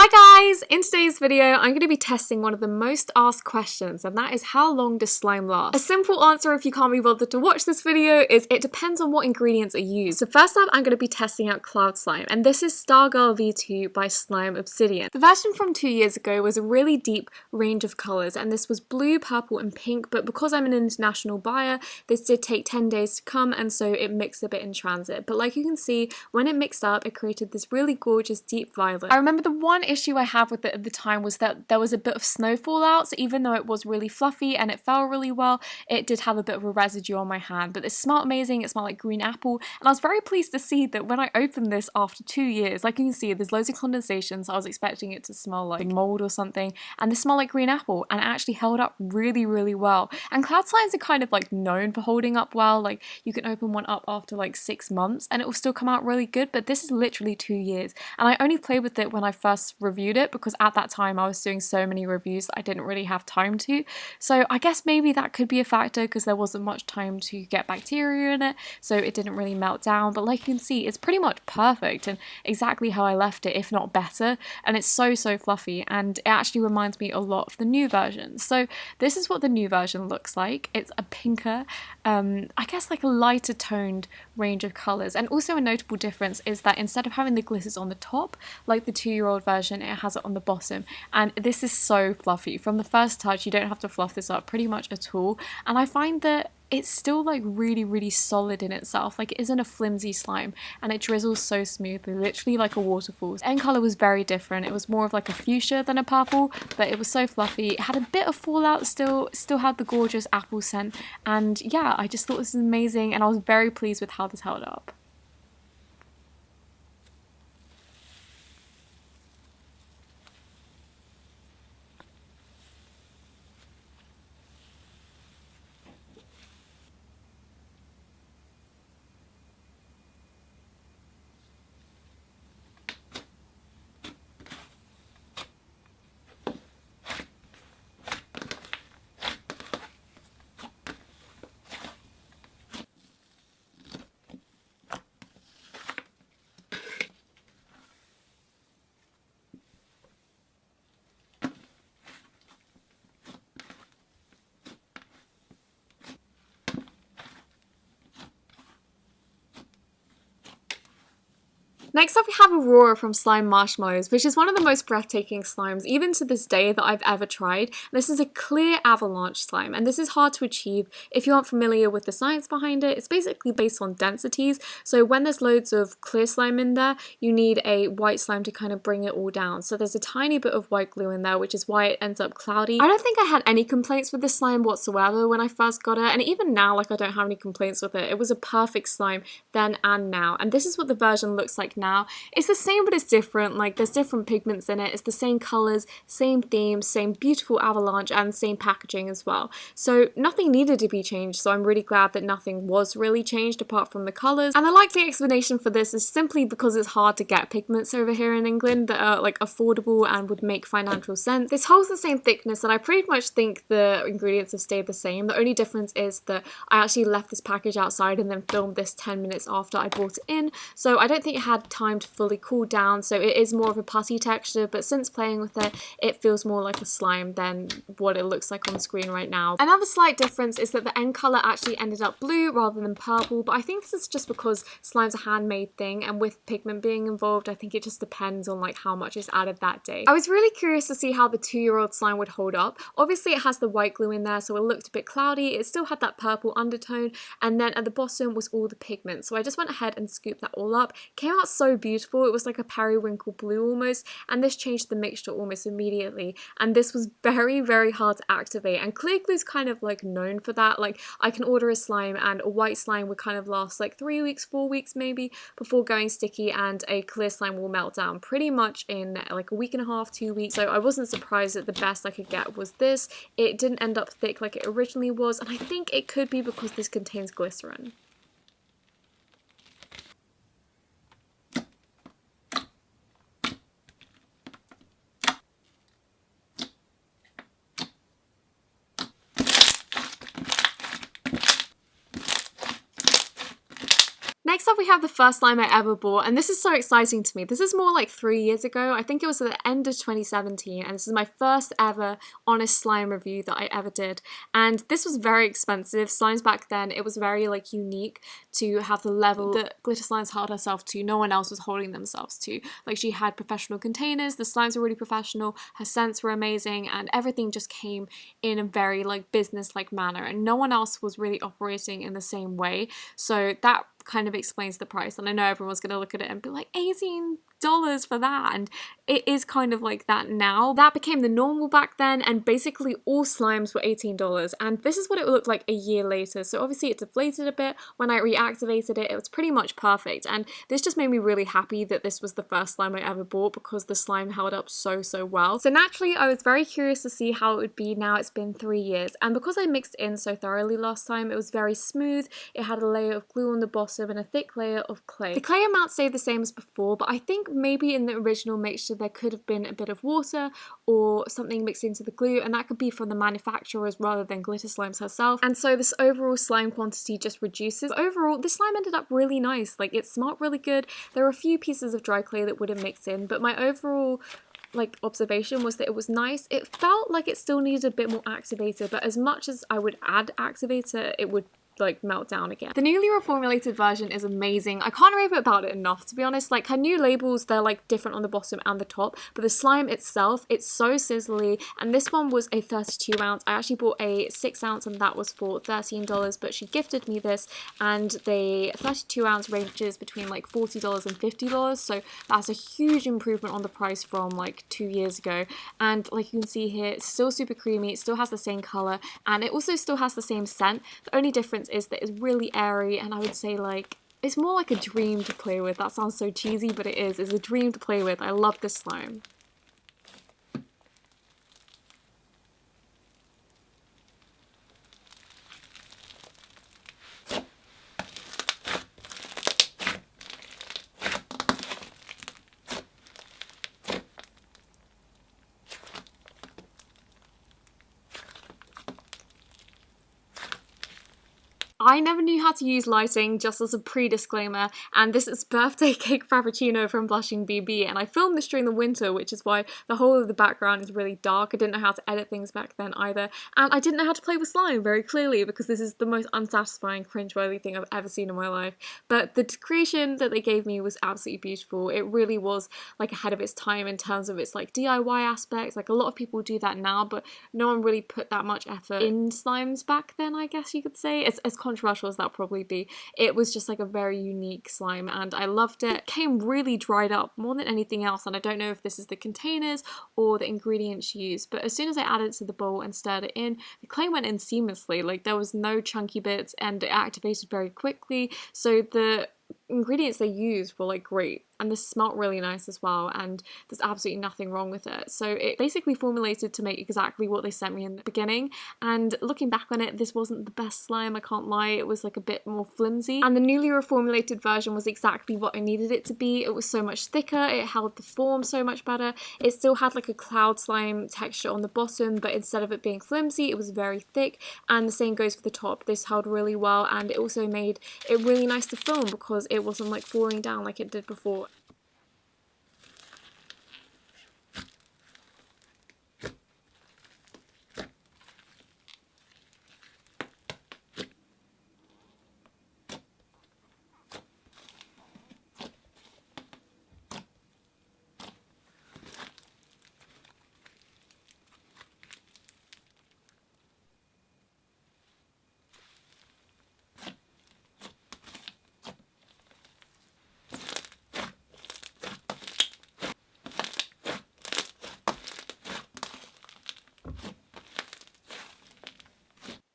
Hi guys! In today's video, I'm going to be testing one of the most asked questions, and that is how long does slime last? A simple answer if you can't be bothered to watch this video is it depends on what ingredients are used. So first up, I'm going to be testing out Cloud Slime, and this is Stargirl V2 by SlimeObsidian. The version from 2 years ago was a really deep range of colours, and this was blue, purple and pink, but because I'm an international buyer, this did take 10 days to come, and so it mixed a bit in transit. But like you can see, when it mixed up, it created this really gorgeous deep violet. I remember the one issue I had with it at the time was that there was a bit of snowfall out, so even though it was really fluffy and it fell really well, it did have a bit of a residue on my hand. But it smelled amazing, it smelled like green apple, and I was very pleased to see that when I opened this after 2 years, like you can see, there's loads of condensation, so I was expecting it to smell like mold or something, and this smelled like green apple, and it actually held up really, really well. And Cloud Slimes are kind of like known for holding up well, like you can open one up after like 6 months and it will still come out really good, but this is literally 2 years, and I only played with it when I first reviewed it because at that time I was doing so many reviews that I didn't really have time to. So I guess maybe that could be a factor because there wasn't much time to get bacteria in it, so it didn't really melt down. But like you can see, it's pretty much perfect and exactly how I left it, if not better, and it's so fluffy, and it actually reminds me a lot of the new version. So this is what the new version looks like. It's a pinker, I guess like a lighter toned range of colours, and also a notable difference is that instead of having the glitters on the top like the 2-year-old version, it has it on the bottom, and this is so fluffy. From the first touch, you don't have to fluff this up pretty much at all, and I find that it's still like really solid in itself. Like it isn't a flimsy slime, and it drizzles so smoothly, literally like a waterfall. The end colour was very different. It was more of like a fuchsia than a purple, but it was so fluffy. It had a bit of fallout still had the gorgeous apple scent, and yeah, I just thought this was amazing, and I was very pleased with how this held up. Next up we have Aurora from Slime.Marshmallows, which is one of the most breathtaking slimes, even to this day, that I've ever tried. This is a clear Avalanche slime, and this is hard to achieve if you aren't familiar with the science behind it. It's basically based on densities, so when there's loads of clear slime in there, you need a white slime to kind of bring it all down. So there's a tiny bit of white glue in there, which is why it ends up cloudy. I don't think I had any complaints with this slime whatsoever when I first got it, and even now, like, I don't have any complaints with it. It was a perfect slime then and now, and this is what the version looks like now. It's the same but it's different. Like there's different pigments in it, it's the same colours, same theme, same beautiful Avalanche, and same packaging as well. So nothing needed to be changed, so I'm really glad that nothing was really changed apart from the colours. And the likely explanation for this is simply because it's hard to get pigments over here in England that are like affordable and would make financial sense. This holds the same thickness, and I pretty much think the ingredients have stayed the same. The only difference is that I actually left this package outside and then filmed this 10 minutes after I brought it in, so I don't think it had time to fully cool down, so it is more of a putty texture, but since playing with it, it feels more like a slime than what it looks like on the screen right now. Another slight difference is that the end colour actually ended up blue rather than purple, but I think this is just because slime's a handmade thing, and with pigment being involved, I think it just depends on like how much is added that day. I was really curious to see how the 2-year-old slime would hold up. Obviously it has the white glue in there, so it looked a bit cloudy. It still had that purple undertone, and then at the bottom was all the pigment, so I just went ahead and scooped that all up. Came out so beautiful. It was like a periwinkle blue almost, and this changed the mixture almost immediately, and this was very hard to activate, and clear glue is kind of like known for that. Like I can order a slime and a white slime would kind of last like 3 weeks, 4 weeks maybe before going sticky, and a clear slime will melt down pretty much in like a week and a half, 2 weeks. So I wasn't surprised that the best I could get was this. It didn't end up thick like it originally was, and I think it could be because this contains glycerin. Next Next up we have the first slime I ever bought, and this is so exciting to me. This is more like 3 years ago. I think it was at the end of 2017, and this is my first ever honest slime review that I ever did. And this was very expensive. Slimes back then, it was very like unique to have the level that Glitter.Slimes held herself to. No one else was holding themselves to. Like, she had professional containers, the slimes were really professional, her scents were amazing, and everything just came in a very like business-like manner, and no one else was really operating in the same way. So that kind of explains the price, and I know everyone's going to look at it and be like, $18 for that, and it is kind of like that now. That became the normal back then, and basically all slimes were $18, and this is what it looked like a year later. So obviously it deflated a bit. When I reactivated it, it was pretty much perfect, and this just made me really happy that this was the first slime I ever bought, because the slime held up so well. So naturally I was very curious to see how it would be now it's been 3 years, and because I mixed in so thoroughly last time, it was very smooth. It had a layer of glue on the bottom and a thick layer of clay. The clay amount stayed the same as before, but I think maybe in the original mixture there could have been a bit of water or something mixed into the glue, and that could be from the manufacturers rather than Glitter.Slimes herself, and so this overall slime quantity just reduces. But overall, this slime ended up really nice. Like, it smelled really good. There were a few pieces of dry clay that wouldn't mix in, but my overall like observation was that it was nice. It felt like it still needed a bit more activator, but as much as I would add activator, it would like melt down again. The newly reformulated version is amazing. I can't rave about it enough, to be honest. Like, her new labels, they're like different on the bottom and the top, but the slime itself, it's so sizzly, and this one was a 32 ounce. I actually bought a 6 ounce and that was for $13, but she gifted me this, and the 32 ounce ranges between like $40 and $50, so that's a huge improvement on the price from like 2 years ago. And like you can see here, it's still super creamy, it still has the same color, and it also still has the same scent. The only difference is that it's really airy, and I would say like it's more like a dream to play with. That sounds so cheesy, but it is. It's a dream to play with. I love this slime. I never knew how to use lighting, just as a pre-disclaimer, and this is Birthday Cake Frappuccino from Blushing BB, and I filmed this during the winter, which is why the whole of the background is really dark. I didn't know how to edit things back then either, and I didn't know how to play with slime very clearly, because this is the most unsatisfying, cringeworthy thing I've ever seen in my life. But the creation that they gave me was absolutely beautiful. It really was like ahead of its time in terms of its like DIY aspects. Like, a lot of people do that now, but no one really put that much effort in slimes back then, I guess you could say. As controversial as that probably be, it was just like a very unique slime, and I loved it. It came really dried up more than anything else, and I don't know if this is the containers or the ingredients used, but as soon as I added it to the bowl and stirred it in, the clay went in seamlessly. Like, there was no chunky bits, and it activated very quickly, so the ingredients they used were like great, and this smelled really nice as well, and there's absolutely nothing wrong with it. So it basically formulated to make exactly what they sent me in the beginning, and looking back on it, this wasn't the best slime, I can't lie. It was like a bit more flimsy, and the newly reformulated version was exactly what I needed it to be. It was so much thicker, it held the form so much better. It still had like a cloud slime texture on the bottom, but instead of it being flimsy, it was very thick, and the same goes for the top. This held really well, and it also made it really nice to film because it wasn't like falling down like it did before.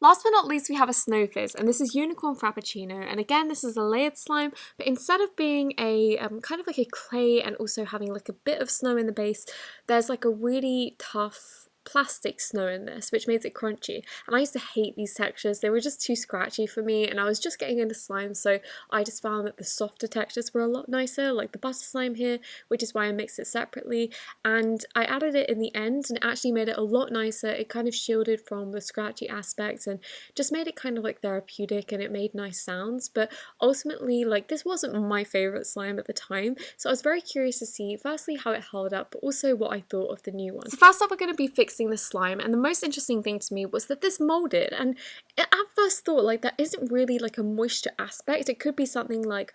Last but not least, we have a Snow Fizz, and this is Unicorn Frappuccino, and again, this is a layered slime, but instead of being a kind of like a clay and also having like a bit of snow in the base, there's like a really tough plastic snow in this, which makes it crunchy. And I used to hate these textures. They were just too scratchy for me, and I was just getting into slime, so I just found that the softer textures were a lot nicer, like the butter slime here, which is why I mixed it separately. And I added it in the end, and it actually made it a lot nicer. It kind of shielded from the scratchy aspects and just made it kind of like therapeutic, and it made nice sounds. But ultimately, like, this wasn't my favorite slime at the time, so I was very curious to see firstly how it held up, but also what I thought of the new one. So first up, we're going to be fixing the slime, and the most interesting thing to me was that this molded, and at first thought, like, that isn't really like a moisture aspect. It could be something like,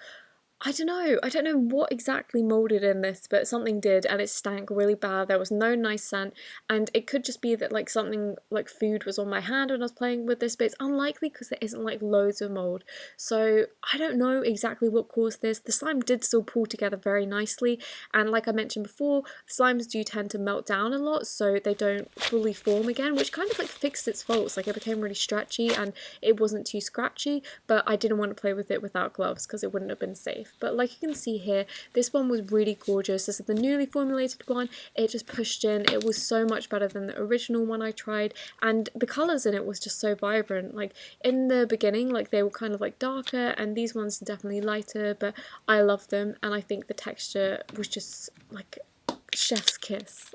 I don't know what exactly molded in this, but something did, and it stank really bad. There was no nice scent, and it could just be that like something like food was on my hand when I was playing with this, but it's unlikely because there isn't like loads of mold. So I don't know exactly what caused this. The slime did still pull together very nicely, and like I mentioned before, slimes do tend to melt down a lot, so they don't fully form again, which kind of like fixed its faults. Like, it became really stretchy and it wasn't too scratchy, but I didn't want to play with it without gloves because it wouldn't have been safe. But like you can see here, this one was really gorgeous. This is the newly formulated one. It just pushed in. It was so much better than the original one I tried, and the colours in it was just so vibrant. Like, in the beginning, like, they were kind of like darker, and these ones are definitely lighter, but I love them, and I think the texture was just like chef's kiss.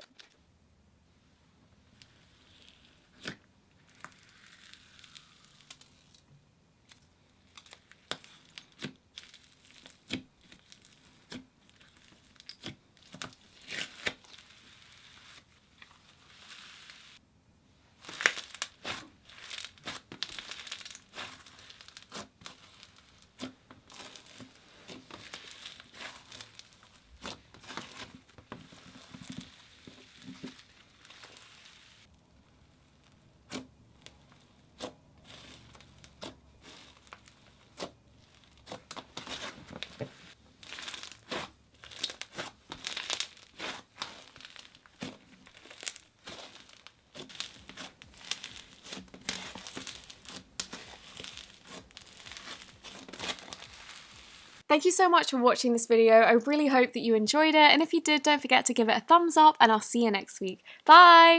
Thank you so much for watching this video. I really hope that you enjoyed it, and if you did, don't forget to give it a thumbs up, and I'll see you next week. Bye!